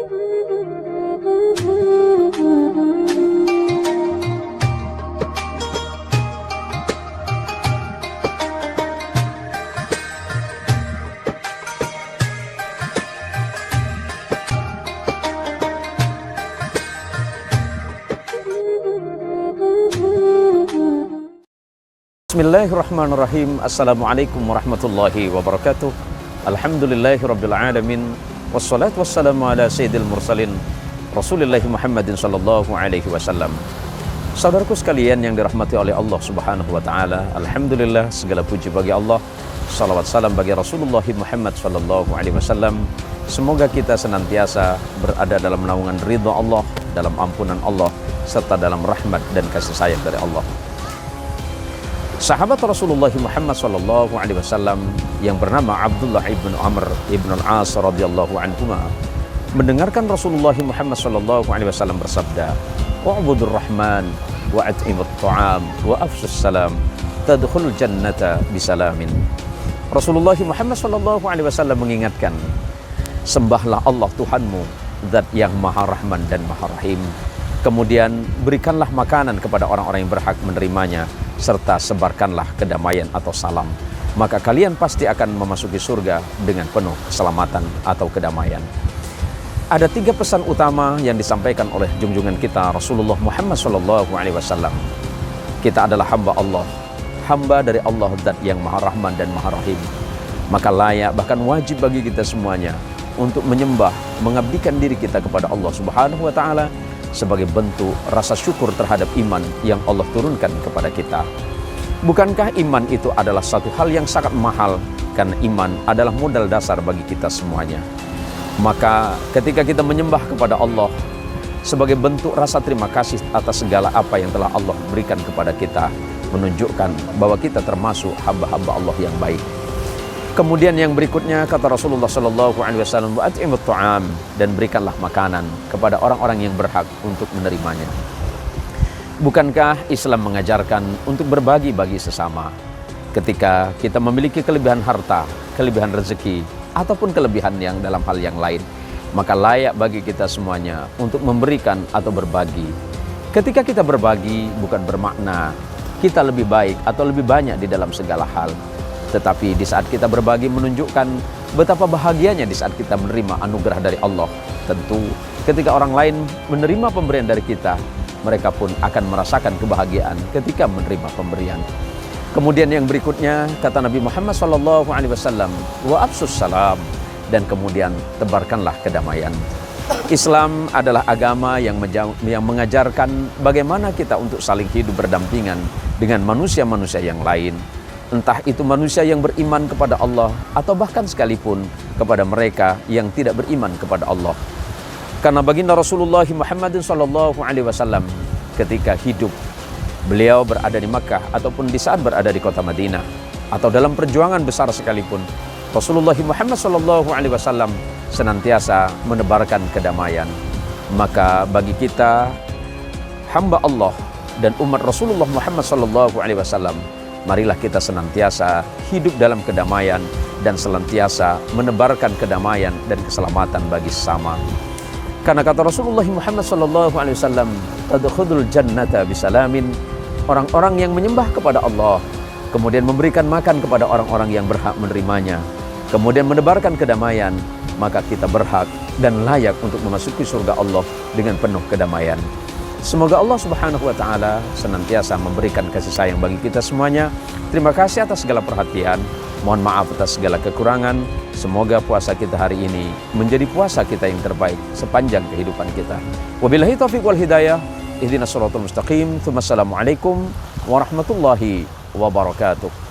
Bismillahirrahmanirrahim. Assalamualaikum warahmatullahi wabarakatuh. Alhamdulillahirabbil alamin. Wassalatu wassalamu ala sayyidil mursalin Rasulillahi Muhammadin sallallahu alaihi wasallam. Saudaraku sekalian yang dirahmati oleh Allah Subhanahu wa taala, alhamdulillah segala puji bagi Allah. Salawat salam bagi Rasulullah Muhammad sallallahu alaihi wasallam. Semoga kita senantiasa berada dalam naungan ridha Allah, dalam ampunan Allah, serta dalam rahmat dan kasih sayang dari Allah. Sahabat Rasulullah Muhammad sallallahu alaihi wasallam yang bernama Abdullah ibn Amr ibn al-As radhiyallahu anhuma mendengarkan Rasulullah Muhammad sallallahu alaihi wasallam bersabda, "Wa'budur Rahman wa at'imut ta'am wa afshus salam tadkhulul jannata bisalamin." Rasulullah Muhammad sallallahu alaihi wasallam mengingatkan, sembahlah Allah Tuhanmu, Zat yang Maha Rahman dan Maha Rahim. Kemudian berikanlah makanan kepada orang-orang yang berhak menerimanya, serta sebarkanlah kedamaian atau salam. Maka kalian pasti akan memasuki surga dengan penuh keselamatan atau kedamaian. Ada 3 pesan utama yang disampaikan oleh junjungan kita Rasulullah Muhammad SAW. Kita adalah hamba Allah, hamba dari Allah Zat yang Maha Rahman dan Maha Rahim. Maka layak, bahkan wajib bagi kita semuanya untuk menyembah, mengabdikan diri kita kepada Allah Subhanahu wa taala sebagai bentuk rasa syukur terhadap iman yang Allah turunkan kepada kita. Bukankah iman itu adalah satu hal yang sangat mahal, karena iman adalah modal dasar bagi kita semuanya. Maka ketika kita menyembah kepada Allah sebagai bentuk rasa terima kasih atas segala apa yang telah Allah berikan kepada kita, menunjukkan bahwa kita termasuk hamba-hamba Allah yang baik. Kemudian yang berikutnya kata Rasulullah sallallahu alaihi wasallam, "Wa'at'imut ta'am," dan berikanlah makanan kepada orang-orang yang berhak untuk menerimanya. Bukankah Islam mengajarkan untuk berbagi bagi sesama? Ketika kita memiliki kelebihan harta, kelebihan rezeki, ataupun kelebihan yang dalam hal yang lain, maka layak bagi kita semuanya untuk memberikan atau berbagi. Ketika kita berbagi bukan bermakna kita lebih baik atau lebih banyak di dalam segala hal, tetapi di saat kita berbagi menunjukkan betapa bahagianya di saat kita menerima anugerah dari Allah. Tentu ketika orang lain menerima pemberian dari kita, mereka pun akan merasakan kebahagiaan ketika menerima pemberian. Kemudian yang berikutnya kata Nabi Muhammad SAW, "Wa afsus salam," dan kemudian tebarkanlah kedamaian. Islam adalah agama yang mengajarkan bagaimana kita untuk saling hidup berdampingan dengan manusia-manusia yang lain. Entah itu manusia yang beriman kepada Allah atau bahkan sekalipun kepada mereka yang tidak beriman kepada Allah. Karena baginda Rasulullah Muhammad SAW ketika hidup, beliau berada di Makkah ataupun di saat berada di kota Madinah atau dalam perjuangan besar sekalipun, Rasulullah Muhammad SAW senantiasa menebarkan kedamaian. Maka bagi kita hamba Allah dan umat Rasulullah Muhammad SAW, marilah kita senantiasa hidup dalam kedamaian dan senantiasa menebarkan kedamaian dan keselamatan bagi sesama. Karena kata Rasulullah Muhammad SAW, "Tadkhulul jannata bisalamin." Orang-orang yang menyembah kepada Allah, kemudian memberikan makan kepada orang-orang yang berhak menerimanya, kemudian menebarkan kedamaian, maka kita berhak dan layak untuk memasuki surga Allah dengan penuh kedamaian. Semoga Allah Subhanahu wa taala senantiasa memberikan kasih sayang bagi kita semuanya. Terima kasih atas segala perhatian. Mohon maaf atas segala kekurangan. Semoga puasa kita hari ini menjadi puasa kita yang terbaik sepanjang kehidupan kita. Wabillahi taufiq wal hidayah. Ihdinas shiratal mustaqim. Assalamualaikum warahmatullahi wabarakatuh.